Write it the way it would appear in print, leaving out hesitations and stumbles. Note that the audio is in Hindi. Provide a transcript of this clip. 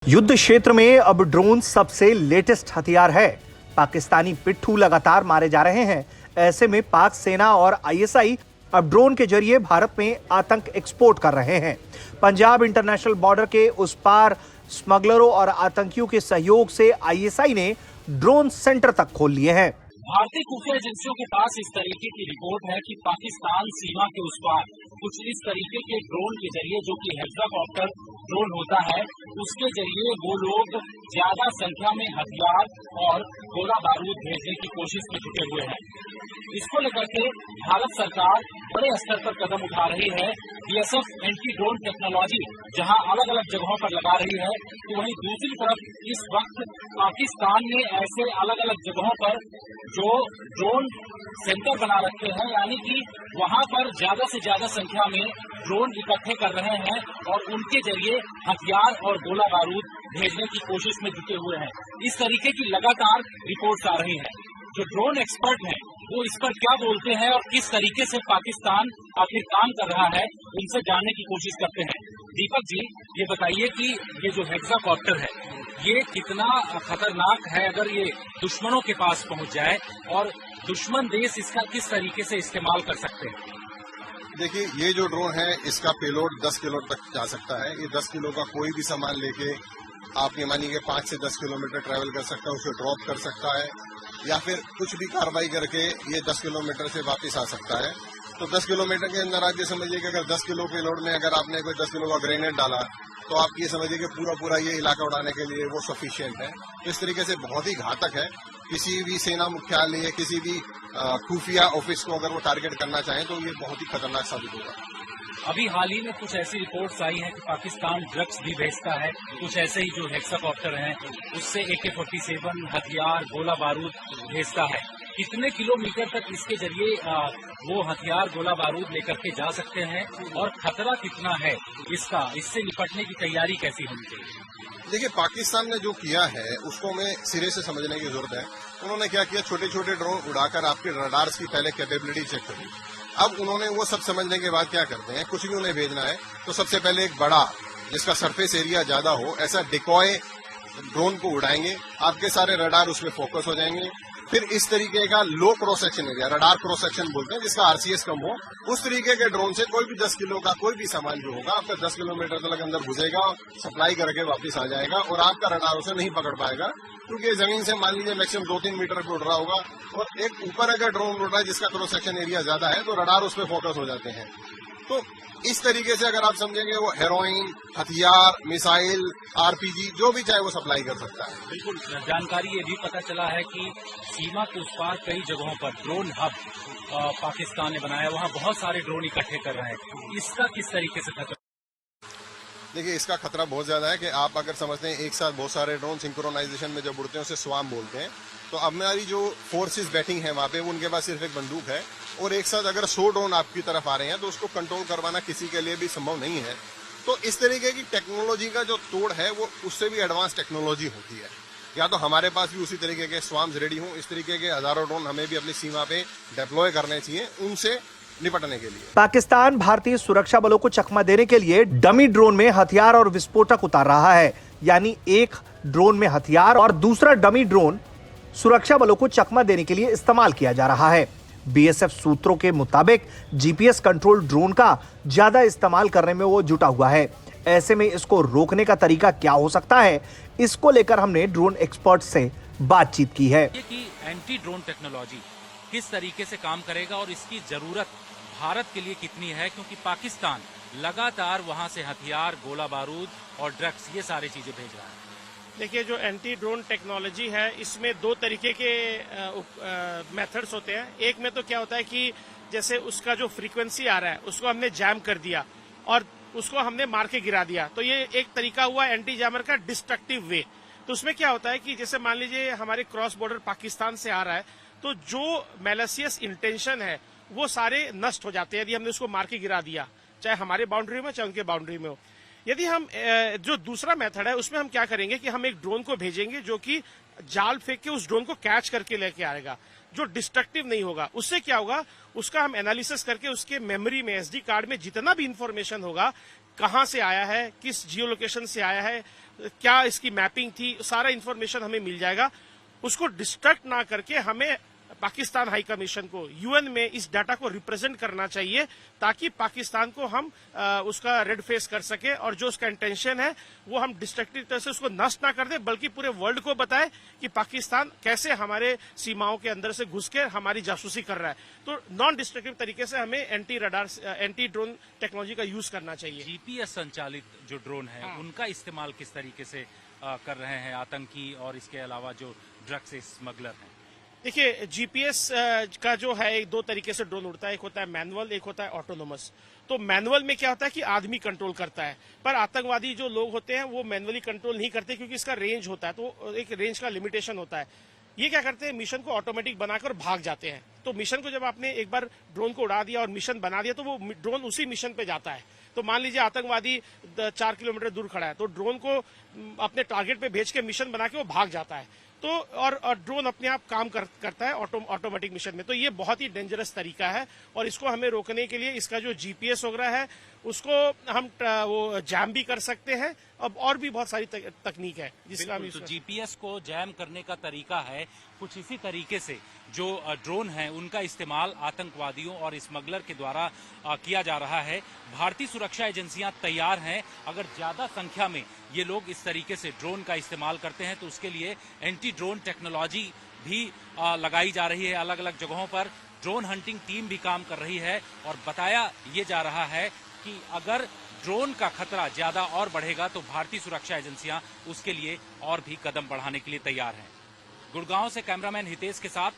युद्ध क्षेत्र में अब ड्रोन सबसे लेटेस्ट हथियार है। पाकिस्तानी पिट्ठू लगातार मारे जा रहे हैं। ऐसे में पाक सेना और आईएसआई अब ड्रोन के जरिए भारत में आतंक एक्सपोर्ट कर रहे हैं। पंजाब इंटरनेशनल बॉर्डर के उस पार स्मगलरों और आतंकियों के सहयोग से आईएसआई ने ड्रोन सेंटर तक खोल लिए हैं। भारतीय खुफिया एजेंसियों के पास इस तरीके की रिपोर्ट है कि पाकिस्तान सीमा के उस पार कुछ इस तरीके के ड्रोन के जरिए, जो कि हेक्साकॉप्टर ड्रोन होता है, उसके जरिए वो लोग ज्यादा संख्या में हथियार और गोला बारूद भेजने की कोशिश में जुटे हुए हैं। इसको लेकर के भारत सरकार बड़े स्तर पर कदम उठा रही है। बीएसएफ एंटी ड्रोन टेक्नोलॉजी जहां अलग अलग जगहों पर लगा रही है, तो वहीं दूसरी तरफ इस वक्त पाकिस्तान ने ऐसे अलग अलग जगहों पर जो ड्रोन सेंटर बना रखे हैं, यानी कि वहां पर ज्यादा से ज्यादा संख्या में ड्रोन इकट्ठे कर रहे हैं और उनके जरिए हथियार और गोला बारूद भेजने की कोशिश में जुटे हुए हैं। इस तरीके की लगातार रिपोर्ट्स आ रही हैं। जो ड्रोन एक्सपर्ट हैं वो इस पर क्या बोलते हैं और किस तरीके से पाकिस्तान आखिर काम कर रहा है, उनसे जानने की कोशिश करते हैं। दीपक जी, ये बताइए कि ये जो हेक्साकॉप्टर है ये कितना खतरनाक है अगर ये दुश्मनों के पास पहुंच जाए, और दुश्मन देश इसका किस तरीके से इस्तेमाल कर सकते हैं? देखिए, ये जो ड्रोन है इसका पेलोड 10 किलो तक जा सकता है। ये 10 किलो का कोई भी सामान लेके आप ये मानिए 5 से 10 किलोमीटर ट्रैवल कर सकता है, उसे ड्रॉप कर सकता है, या फिर कुछ भी कार्रवाई करके ये 10 किलोमीटर से वापस आ सकता है। तो 10 किलोमीटर के अंदर आप ये समझिए कि अगर 10 किलो पेलोड में अगर आपने कोई 10 किलो का ग्रेनेड डाला, तो आप ये समझिए कि पूरा ये इलाका उड़ाने के लिए वो सफिशिएंट है। तो इस तरीके से बहुत ही घातक है। किसी भी सेना मुख्यालय, किसी भी खुफिया ऑफिस को अगर वो टारगेट करना चाहें तो ये बहुत ही खतरनाक साबित होगा। अभी हाल ही में कुछ ऐसी रिपोर्ट्स आई हैं कि पाकिस्तान ड्रग्स भी भेजता है। कुछ ऐसे ही जो हेक्साकॉप्टर हैं उससे AK-47 हथियार, गोला बारूद भेजता है। कितने किलोमीटर तक इसके जरिए वो हथियार, गोला बारूद लेकर के जा सकते हैं, और खतरा कितना है इसका? इससे निपटने की तैयारी कैसी होनी चाहिए? देखिए, पाकिस्तान ने जो किया है उसको हमें सिरे से समझने की जरूरत है। उन्होंने क्या किया, छोटे छोटे ड्रोन उड़ाकर आपके रडार्स की पहले कैपेबिलिटी चेक करी। अब उन्होंने वो सब समझने के बाद क्या करते हैं, कुछ भी उन्हें भेजना है तो सबसे पहले एक बड़ा, जिसका सरफेस एरिया ज्यादा हो, ऐसा डिकॉय ड्रोन को उड़ाएंगे। आपके सारे रडार उसमें फोकस हो जाएंगे। फिर इस तरीके का low cross section area, radar cross section बोलते हैं, जिसका RCS कम हो, उस तरीके के ड्रोन से कोई भी 10 किलो का कोई भी सामान जो होगा आपका 10 किलोमीटर तक अंदर घुसेगा, सप्लाई करके वापस आ जाएगा, और आपका रडार उसे नहीं पकड़ पाएगा, क्योंकि जमीन से मान लीजिए मैक्सिमम 2-3 मीटर पे उड़ रहा होगा, और एक ऊपर अगर ड्रोन उड़ रहा है जिसका क्रॉस सेक्शन एरिया ज्यादा है तो रडार उस पर फोकस हो जाते हैं। तो इस तरीके से अगर आप समझेंगे, वो हेरोइन, हथियार, मिसाइल, RPG जो भी चाहे वो सप्लाई कर सकता है। बिल्कुल। जानकारी ये भी पता चला है कि सीमा के उस पार कई जगहों पर ड्रोन हब पाकिस्तान ने बनाया, वहां बहुत सारे ड्रोन इकट्ठे कर रहे हैं। इसका किस तरीके से खतरा? देखिए, इसका खतरा बहुत ज्यादा है कि आप अगर समझते हैं एक साथ बहुत सारे ड्रोन सिंक्रोनाइजेशन में जब उड़ते हैं उसे स्वाम बोलते हैं। तो अब हमारी जो फोर्सेस बैटिंग है वहां पे, उनके पास सिर्फ एक बंदूक है, और एक साथ अगर 100 ड्रोन आपकी तरफ आ रहे हैं तो उसको कंट्रोल करवाना किसी के लिए भी संभव नहीं है। तो इस तरीके की टेक्नोलॉजी का जो तोड़ है वो उससे भी एडवांस टेक्नोलॉजी होती है। या तो हमारे पास भी उसी तरीके के स्वाम्स रेडी हों, इस तरीके के हजारों ड्रोन हमें भी अपनी सीमा पे डिप्लॉय करने चाहिए उनसे निपटने के लिए। पाकिस्तान भारतीय सुरक्षा बलों को चकमा देने के लिए डमी ड्रोन में हथियार और विस्फोटक उतार रहा है। यानी एक ड्रोन में हथियार और दूसरा डमी ड्रोन सुरक्षा बलों को चकमा देने के लिए इस्तेमाल किया जा रहा है। बीएसएफ सूत्रों के मुताबिक GPS कंट्रोल ड्रोन का ज्यादा इस्तेमाल करने में वो जुटा हुआ है। ऐसे में इसको रोकने का तरीका क्या हो सकता है, इसको लेकर हमने ड्रोन एक्सपर्ट से बातचीत की है। ये कि एंटी ड्रोन टेक्नोलॉजी किस तरीके से काम करेगा और इसकी जरूरत भारत के लिए कितनी है, क्योंकि पाकिस्तान लगातार वहां से हथियार, गोला बारूद और ड्रग्स, ये सारी चीजें भेज रहा है। देखिए, जो एंटी ड्रोन टेक्नोलॉजी है इसमें 2 तरीके के मेथड्स होते हैं। एक में तो क्या होता है कि जैसे उसका जो फ्रीक्वेंसी आ रहा है उसको हमने जैम कर दिया और उसको हमने मार के गिरा दिया, तो ये एक तरीका हुआ एंटी जैमर का डिस्ट्रक्टिव वे। तो उसमें क्या होता है कि जैसे मान लीजिए हमारे क्रॉस बॉर्डर पाकिस्तान से आ रहा है, तो जो मैलिशियस इंटेंशन है वो सारे नष्ट हो जाते हैं यदि हमने उसको मार के गिरा दिया, चाहे हमारे बाउंड्री में चाहे उनके बाउंड्री में हो। यदि हम जो दूसरा मेथड है उसमें हम क्या करेंगे कि हम एक ड्रोन को भेजेंगे जो कि जाल फेंक के उस ड्रोन को कैच करके लेके आएगा, जो डिस्ट्रक्टिव नहीं होगा। उससे क्या होगा, उसका हम एनालिसिस करके उसके मेमोरी में, SD कार्ड में जितना भी इंफॉर्मेशन होगा, कहां से आया है, किस जियो लोकेशन से आया है, क्या इसकी मैपिंग थी, सारा इंफॉर्मेशन हमें मिल जाएगा। उसको डिस्ट्रैक्ट ना करके हमें पाकिस्तान हाई कमीशन को, यूएन में इस डाटा को रिप्रेजेंट करना चाहिए, ताकि पाकिस्तान को हम उसका रेड फेस कर सके, और जो उसका इंटेंशन है वो हम डिस्ट्रक्टिव तरह से उसको नष्ट ना कर दे, बल्कि पूरे वर्ल्ड को बताए कि पाकिस्तान कैसे हमारे सीमाओं के अंदर से घुस के हमारी जासूसी कर रहा है। तो नॉन डिस्ट्रक्टिव तरीके से हमें एंटी ड्रोन टेक्नोलॉजी का यूज करना चाहिए। जीपीएस संचालित जो ड्रोन है उनका इस्तेमाल किस तरीके से कर रहे हैं आतंकी और इसके अलावा जो ड्रग्स स्मगलर हैं? देखिए, जीपीएस का जो है दो तरीके से ड्रोन उड़ता है, एक होता है मैनुअल, एक होता है ऑटोनोमस। तो मैनुअल में क्या होता है कि आदमी कंट्रोल करता है, पर आतंकवादी जो लोग होते हैं वो मैनुअली कंट्रोल नहीं करते, क्योंकि इसका रेंज होता है, तो एक रेंज का लिमिटेशन होता है। ये क्या करते हैं, मिशन को ऑटोमेटिक बनाकर भाग जाते हैं। तो मिशन को जब आपने एक बार ड्रोन को उड़ा दिया और मिशन बना दिया, तो वो ड्रोन उसी मिशन पे जाता है। तो मान लीजिए आतंकवादी 4 किलोमीटर दूर खड़ा है, तो ड्रोन को अपने टारगेट पे भेज के मिशन बना के वो भाग जाता है। तो और ड्रोन अपने आप काम करता है ऑटोमेटिक मिशन में। तो ये बहुत ही डेंजरस तरीका है, और इसको हमें रोकने के लिए इसका जो जीपीएस वगैरह है उसको हम वो जैम भी कर सकते हैं। अब और भी बहुत सारी तकनीक है जिसका हम तो जीपीएस को जैम करने का तरीका है कुछ इसी तरीके से जो ड्रोन हैं उनका इस्तेमाल आतंकवादियों और स्मगलर के द्वारा किया जा रहा है। भारतीय सुरक्षा एजेंसियां तैयार हैं, अगर ज्यादा संख्या में ये लोग इस तरीके से ड्रोन का इस्तेमाल करते हैं तो उसके लिए एंटी ड्रोन टेक्नोलॉजी भी लगाई जा रही है। अलग अलग जगहों पर ड्रोन हंटिंग टीम भी काम कर रही है, और बताया ये जा रहा है कि अगर ड्रोन का खतरा ज्यादा और बढ़ेगा तो भारतीय सुरक्षा एजेंसियां उसके लिए और भी कदम बढ़ाने के लिए तैयार हैं। गुड़गांव से कैमरामैन हितेश के साथ